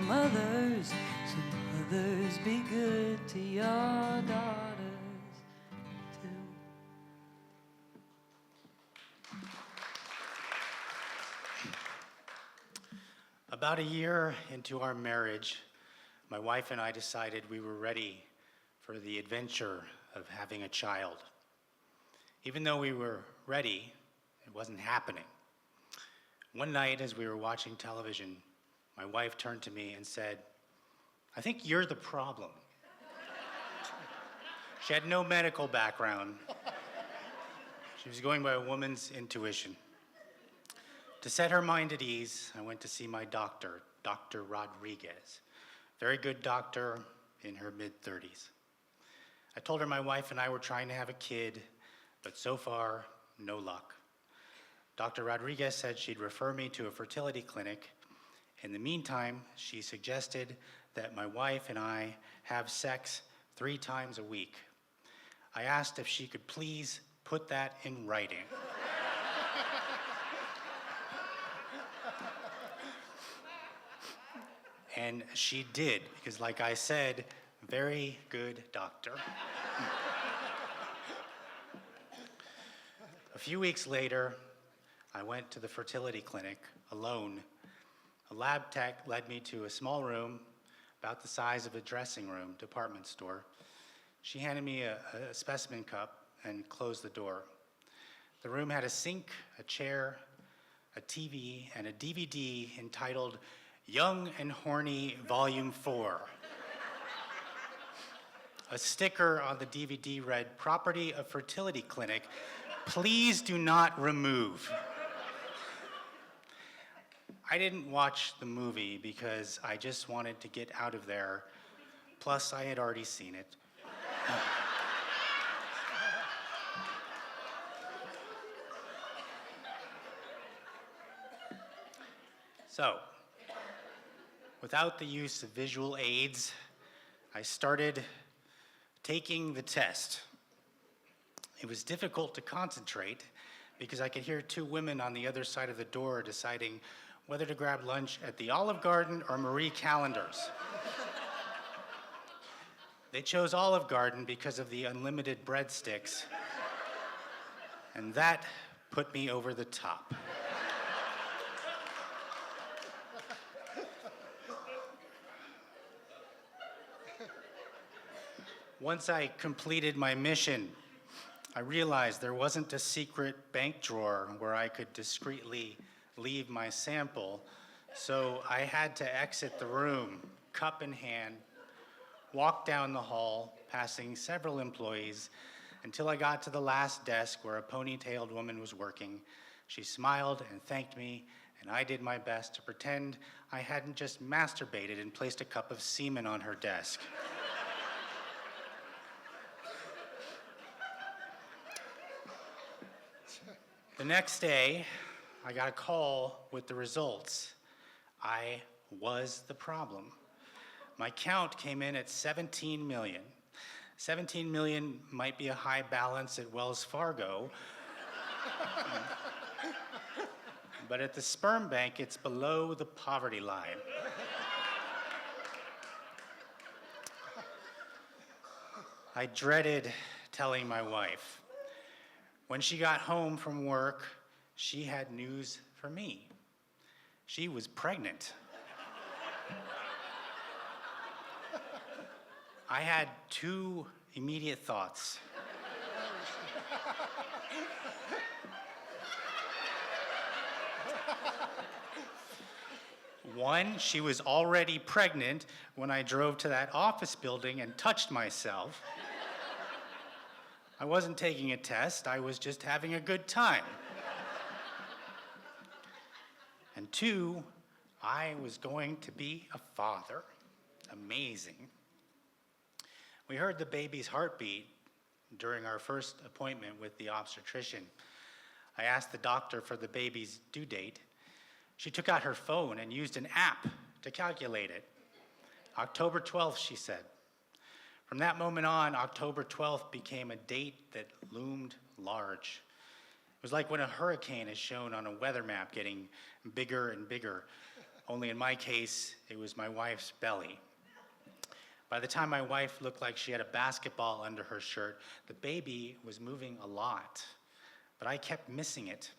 mothers, so mothers be good to your daughters too. About a year into our marriage, my wife and I decided we were ready for the adventure of having a child. Even though we were ready, it wasn't happening. One night as we were watching television, my wife turned to me and said, "I think you're the problem." She had no medical background. She was going by a woman's intuition. To set her mind at ease, I went to see my doctor, Dr. Rodriguez. Very good doctor in her mid-30s. I told her my wife and I were trying to have a kid, but so far, no luck. Dr. Rodriguez said she'd refer me to a fertility clinic. In the meantime, she suggested that my wife and I have sex 3 times a week. I asked if she could please put that in writing. And she did, because like I said, very good doctor. A few weeks later, I went to the fertility clinic alone. A lab tech led me to a small room, about the size of a dressing room, department store. She handed me a specimen cup and closed the door. The room had a sink, a chair, a TV, and a DVD entitled Young and Horny Volume 4. A sticker on the DVD read, "Property of Fertility Clinic, please do not remove." I didn't watch the movie because I just wanted to get out of there. Plus, I had already seen it. So, without the use of visual aids, I started taking the test. It was difficult to concentrate because I could hear 2 women on the other side of the door deciding whether to grab lunch at the Olive Garden or Marie Callender's. They chose Olive Garden because of the unlimited breadsticks, and that put me over the top. Once I completed my mission, I realized there wasn't a secret bank drawer where I could discreetly leave my sample, so I had to exit the room, cup in hand, walk down the hall, passing several employees, until I got to the last desk where a ponytailed woman was working. She smiled and thanked me, and I did my best to pretend I hadn't just masturbated and placed a cup of semen on her desk. The next day, I got a call with the results. I was the problem. My count came in at 17 million. 17 million might be a high balance at Wells Fargo, but at the sperm bank, it's below the poverty line. I dreaded telling my wife. When she got home from work, she had news for me. She was pregnant. I had 2 immediate thoughts. One, she was already pregnant when I drove to that office building and touched myself. I wasn't taking a test, I was just having a good time. And 2, I was going to be a father. Amazing. We heard the baby's heartbeat during our first appointment with the obstetrician. I asked the doctor for the baby's due date. She took out her phone and used an app to calculate it. October 12th, she said. From that moment on, October 12th became a date that loomed large. It was like when a hurricane is shown on a weather map getting bigger and bigger. only in my case, it was my wife's belly. By the time my wife looked like she had a basketball under her shirt, the baby was moving a lot, but I kept missing it.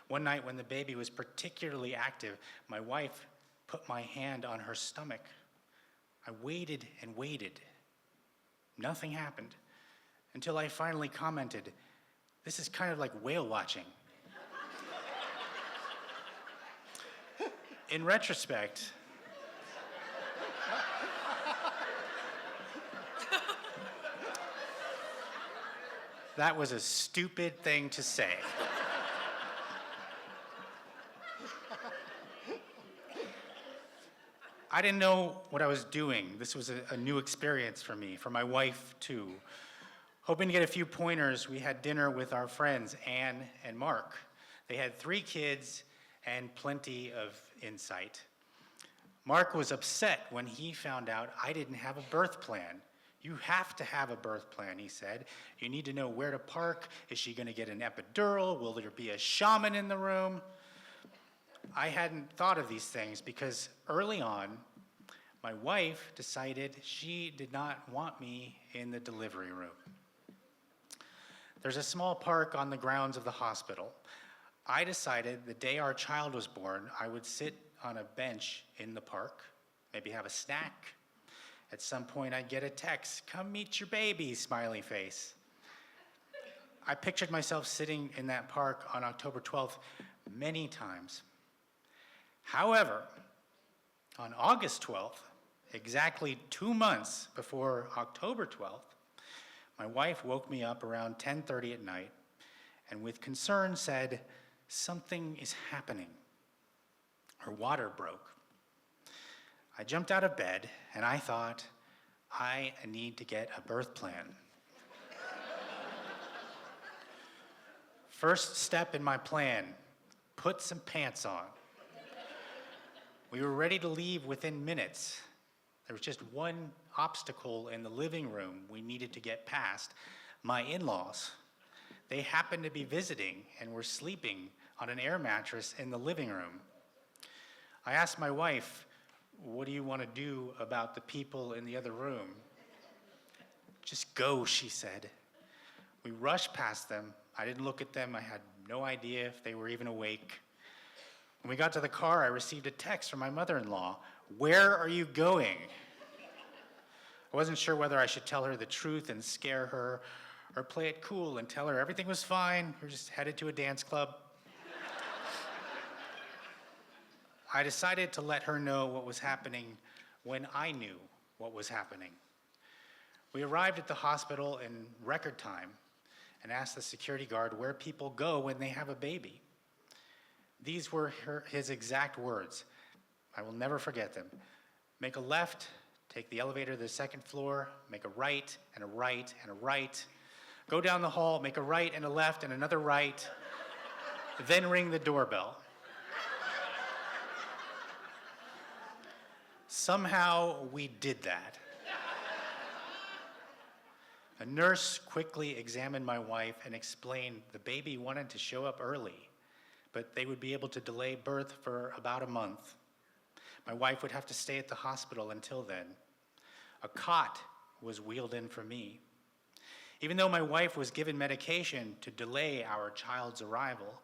One night when the baby was particularly active, my wife put my hand on her stomach. I waited and waited. Nothing happened until I finally commented, "This is kind of like whale watching." In retrospect, that was a stupid thing to say. I didn't know what I was doing. This was a new experience for me, for my wife too. Hoping to get a few pointers, we had dinner with our friends, Anne and Mark. They had 3 kids and plenty of insight. Mark was upset when he found out I didn't have a birth plan. "You have to have a birth plan," he said. "You need to know where to park. Is she going to get an epidural? Will there be a shaman in the room?" I hadn't thought of these things because early on, my wife decided she did not want me in the delivery room. There's a small park on the grounds of the hospital. I decided the day our child was born, I would sit on a bench in the park, maybe have a snack. At some point, I'd get a text, "Come meet your baby," smiley face. I pictured myself sitting in that park on October 12th many times. However, on August 12th, exactly 2 months before October 12th, my wife woke me up around 10:30 at night and with concern said, "Something is happening." Her water broke. I jumped out of bed and I thought, I need to get a birth plan. First step in my plan, put some pants on. We were ready to leave within minutes. There was just one obstacle in the living room we needed to get past, my in-laws. They happened to be visiting and were sleeping on an air mattress in the living room. I asked my wife, "What do you want to do about the people in the other room?" "Just go," she said. We rushed past them. I didn't look at them. I had no idea if they were even awake. When we got to the car, I received a text from my mother-in-law. "Where are you going?" I wasn't sure whether I should tell her the truth and scare her or play it cool and tell her everything was fine. We're just headed to a dance club. I decided to let her know what was happening when I knew what was happening. We arrived at the hospital in record time and asked the security guard where people go when they have a baby. These were his exact words. I will never forget them. "Make a left, take the elevator to the 2nd floor, make a right and a right and a right. Go down the hall, make a right and a left and another right, then ring the doorbell." Somehow we did that. A nurse quickly examined my wife and explained the baby wanted to show up early, but they would be able to delay birth for about a month. My wife would have to stay at the hospital until then. A cot was wheeled in for me. Even though my wife was given medication to delay our child's arrival,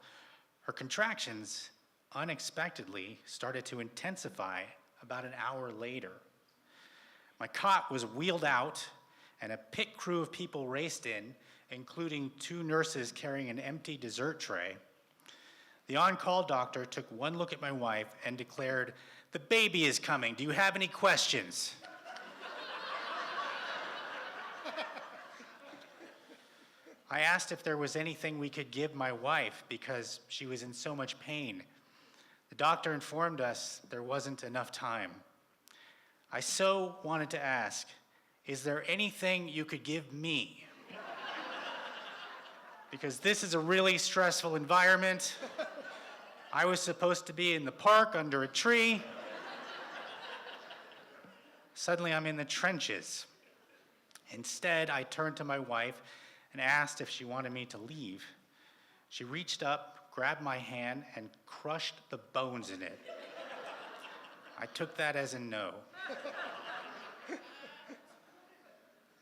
her contractions unexpectedly started to intensify about an hour later. My cot was wheeled out and a pit crew of people raced in, including 2 nurses carrying an empty dessert tray. The on-call doctor took one look at my wife and declared, "The baby is coming. Do you have any questions?" I asked if there was anything we could give my wife because she was in so much pain. The doctor informed us there wasn't enough time. I so wanted to ask, "Is there anything you could give me?" Because this is a really stressful environment. I was supposed to be in the park under a tree. Suddenly I'm in the trenches. Instead, I turned to my wife and asked if she wanted me to leave. She reached up, grabbed my hand, and crushed the bones in it. I took that as a no.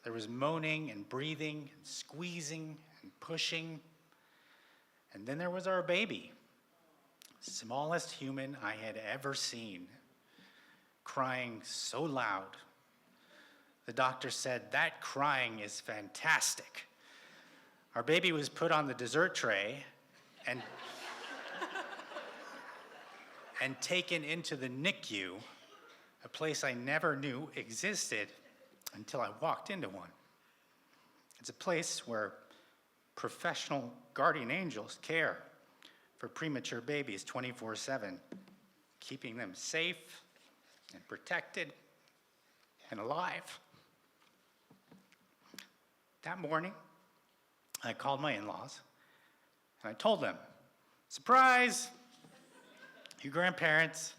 There was moaning and breathing and squeezing and pushing. And then there was our baby, smallest human I had ever seen, crying so loud. The doctor said, "That crying is fantastic." Our baby was put on the dessert tray and taken into the NICU, a place I never knew existed until I walked into one. It's a place where professional guardian angels care for premature babies 24/7, keeping them safe and protected and alive. That morning, I called my in-laws and I told them, "Surprise, you grandparents."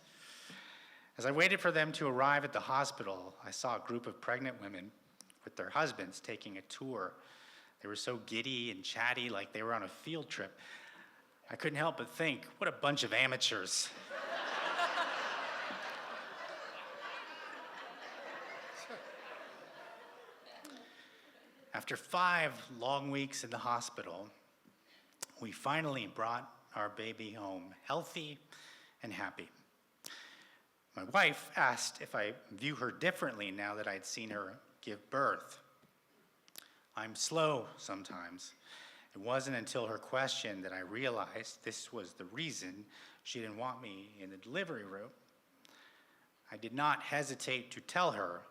As I waited for them to arrive at the hospital, I saw a group of pregnant women with their husbands taking a tour. They were so giddy and chatty, like they were on a field trip. I couldn't help but think, what a bunch of amateurs. After 5 long weeks in the hospital, we finally brought our baby home, healthy and happy. My wife asked if I view her differently now that I'd seen her give birth. I'm slow sometimes. It wasn't until her question that I realized this was the reason she didn't want me in the delivery room. I did not hesitate to tell her,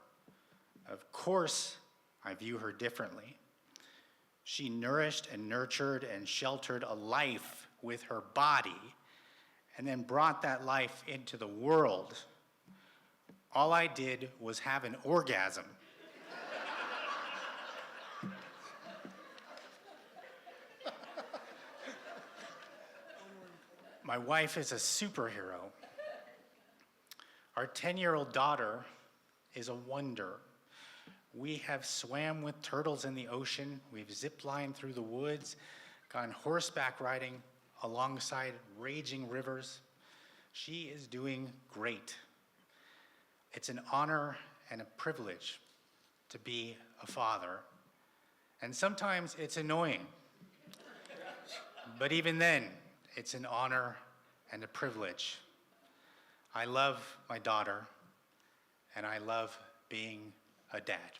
of course I view her differently. She nourished and nurtured and sheltered a life with her body and then brought that life into the world. All I did was have an orgasm. My wife is a superhero. Our 10-year-old daughter is a wonder. We have swam with turtles in the ocean. We've zip-lined through the woods, gone horseback riding alongside raging rivers. She is doing great. It's an honor and a privilege to be a father. And sometimes it's annoying. But even then, it's an honor and a privilege. I love my daughter, and I love being a dad.